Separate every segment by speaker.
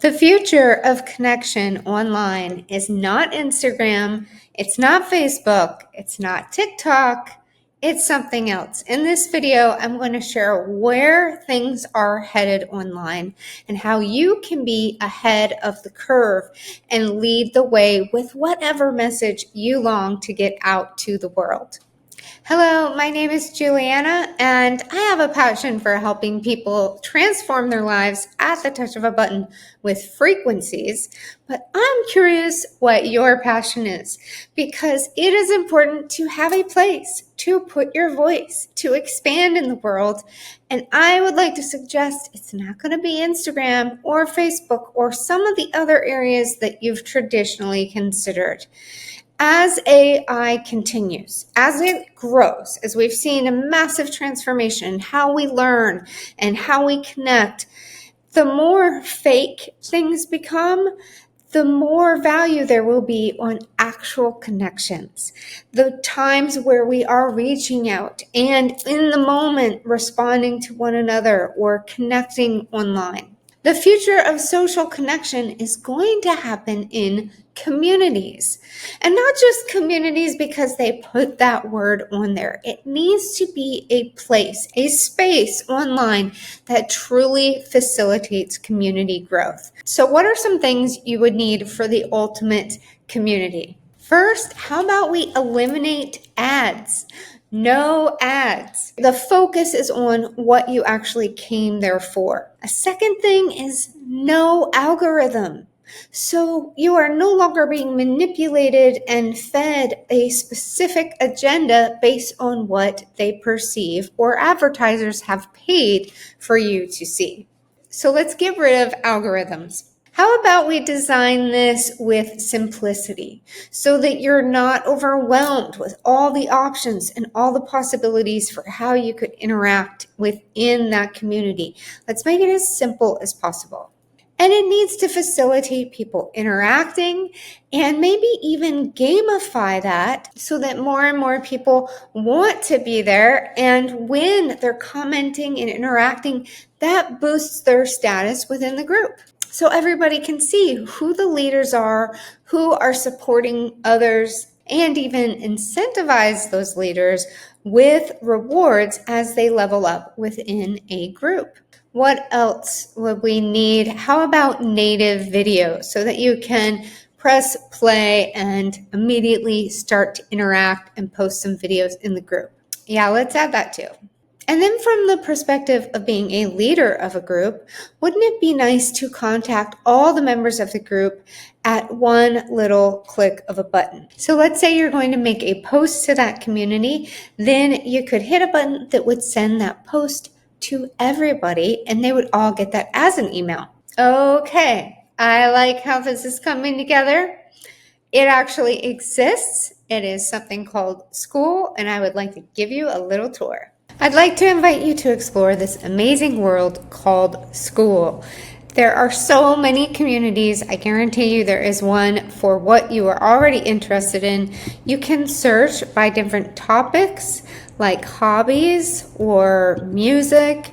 Speaker 1: The future of connection online is not Instagram, it's not Facebook, it's not TikTok, it's something else. In this video, I'm going to share where things are headed online and how you can be ahead of the curve and lead the way with whatever message you long to get out to the world. Hello, my name is Juliana, and I have a passion for helping people transform their lives at the touch of a button with frequencies. But I'm curious what your passion is, because it is important to have a place to put your voice, to expand in the world. And I would like to suggest it's not going to be Instagram or Facebook or some of the other areas that you've traditionally considered. As AI continues, as it grows, as we've seen a massive transformation in how we learn and how we connect, the more fake things become, the more value there will be on actual connections. The times where we are reaching out and in the moment responding to one another or connecting online. The future of social connection is going to happen in communities, and not just communities because they put that word on there. It needs to be a place, a space online that truly facilitates community growth. So what are some things you would need for the ultimate community? First, how about we eliminate ads? No ads. The focus is on what you actually came there for. A second thing is no algorithm. So you are no longer being manipulated and fed a specific agenda based on what they perceive or advertisers have paid for you to see. So let's get rid of algorithms. How about we design this with simplicity so that you're not overwhelmed with all the options and all the possibilities for how you could interact within that community? Let's make it as simple as possible. And it needs to facilitate people interacting and maybe even gamify that so that more and more people want to be there. And when they're commenting and interacting, that boosts their status within the group. So everybody can see who the leaders are, who are supporting others, and even incentivize those leaders with rewards as they level up within a group. What else would we need? How about native videos so that you can press play and immediately start to interact and post some videos in the group? Yeah, let's add that too. And then from the perspective of being a leader of a group, wouldn't it be nice to contact all the members of the group at one little click of a button? So let's say you're going to make a post to that community, then you could hit a button that would send that post to everybody and they would all get that as an email. Okay, I like how this is coming together. It actually exists. It is something called Skool, and I would like to give you a little tour. I'd like to invite you to explore this amazing world called Skool. There are so many communities. I guarantee you there is one for what you are already interested in. You can search by different topics like hobbies or music,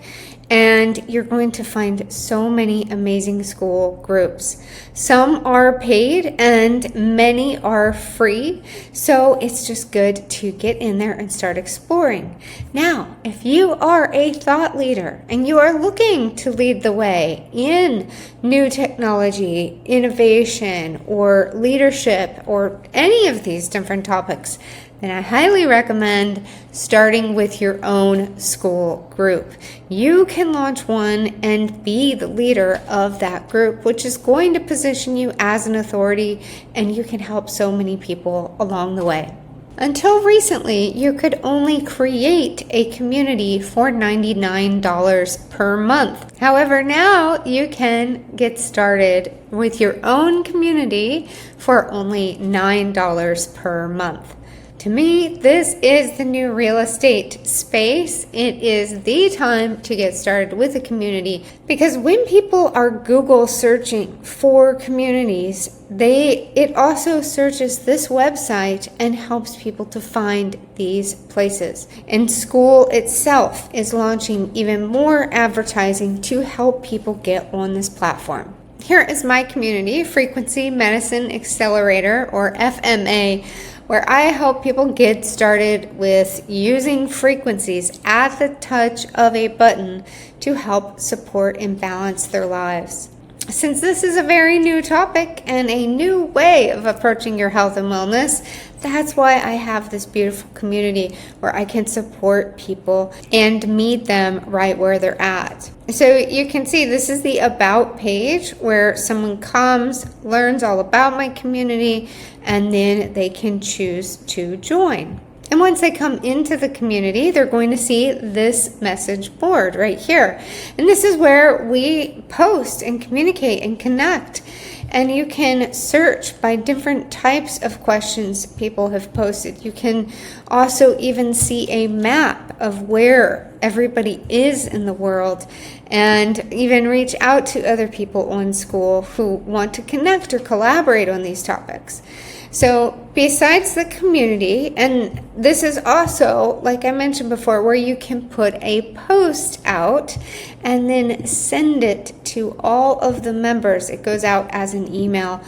Speaker 1: and you're going to find so many amazing Skool groups. Some are paid and many are free, so it's just good to get in there and start exploring. Now, if you are a thought leader and you are looking to lead the way in new technology, innovation, or leadership, or any of these different topics, then I highly recommend starting with your own Skool group. You can launch one and be the leader of that group, which is going to position you as an authority, and you can help so many people along the way. Until recently, you could only create a community for $99 per month. However, now you can get started with your own community for only $9 per month. To me, this is the new real estate space. It is the time to get started with a community, because when people are Google searching for communities, it also searches this website and helps people to find these places. And Skool itself is launching even more advertising to help people get on this platform. Here is my community, Frequency Medicine Accelerator, or FMA, where I help people get started with using frequencies at the touch of a button to help support and balance their lives. Since this is a very new topic and a new way of approaching your health and wellness, that's why I have this beautiful community where I can support people and meet them right where they're at. So you can see this is the About page where someone comes, learns all about my community, and then they can choose to join. And once they come into the community, they're going to see this message board right here. And this is where we post and communicate and connect. And you can search by different types of questions people have posted. You can also even see a map of where everybody is in the world, and even reach out to other people on Skool who want to connect or collaborate on these topics. So besides the community, and this is also, like I mentioned before, where you can put a post out and then send it to all of the members. It goes out as an email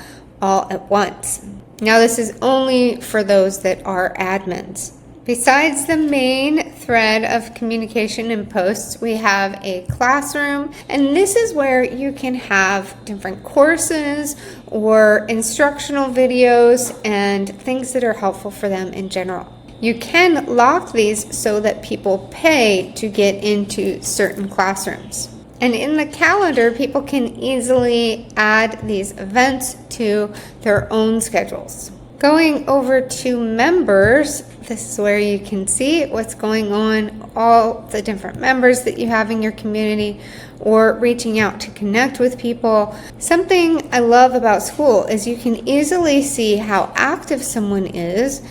Speaker 1: all at once. Now this is only for those that are admins. Besides the main thread of communication and posts, we have a classroom, and this is where you can have different courses or instructional videos and things that are helpful for them in general. You can lock these so that people pay to get into certain classrooms. And in the calendar, people can easily add these events to their own schedules. Going over to members, this is where you can see what's going on, all the different members that you have in your community, or reaching out to connect with people. Something I love about Skool is you can easily see how active someone is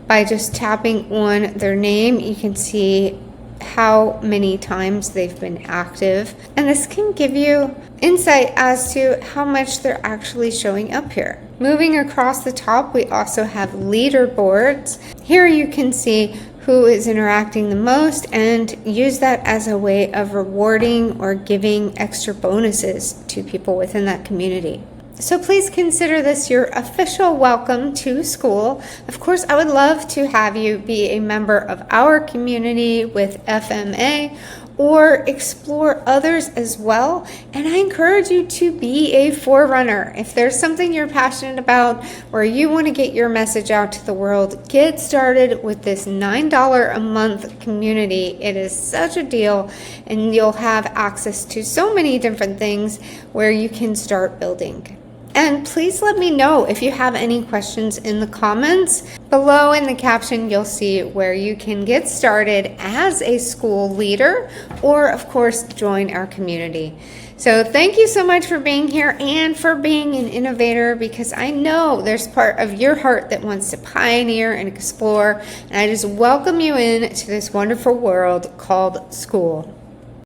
Speaker 1: by just tapping on their name. You can see how many times they've been active, and this can give you insight as to how much they're actually showing up here. Moving across the top, we also have leaderboards. Here you can see who is interacting the most and use that as a way of rewarding or giving extra bonuses to people within that community. So please consider this your official welcome to Skool. Of course, I would love to have you be a member of our community with FMA or explore others as well. And I encourage you to be a forerunner. If there's something you're passionate about or you want to get your message out to the world, get started with this $9 a month community. It is such a deal, and you'll have access to so many different things where you can start building. And please let me know if you have any questions in the comments. Below in the caption, you'll see where you can get started as a Skool leader, or of course, join our community. So thank you so much for being here and for being an innovator, because I know there's part of your heart that wants to pioneer and explore. And I just welcome you in to this wonderful world called Skool.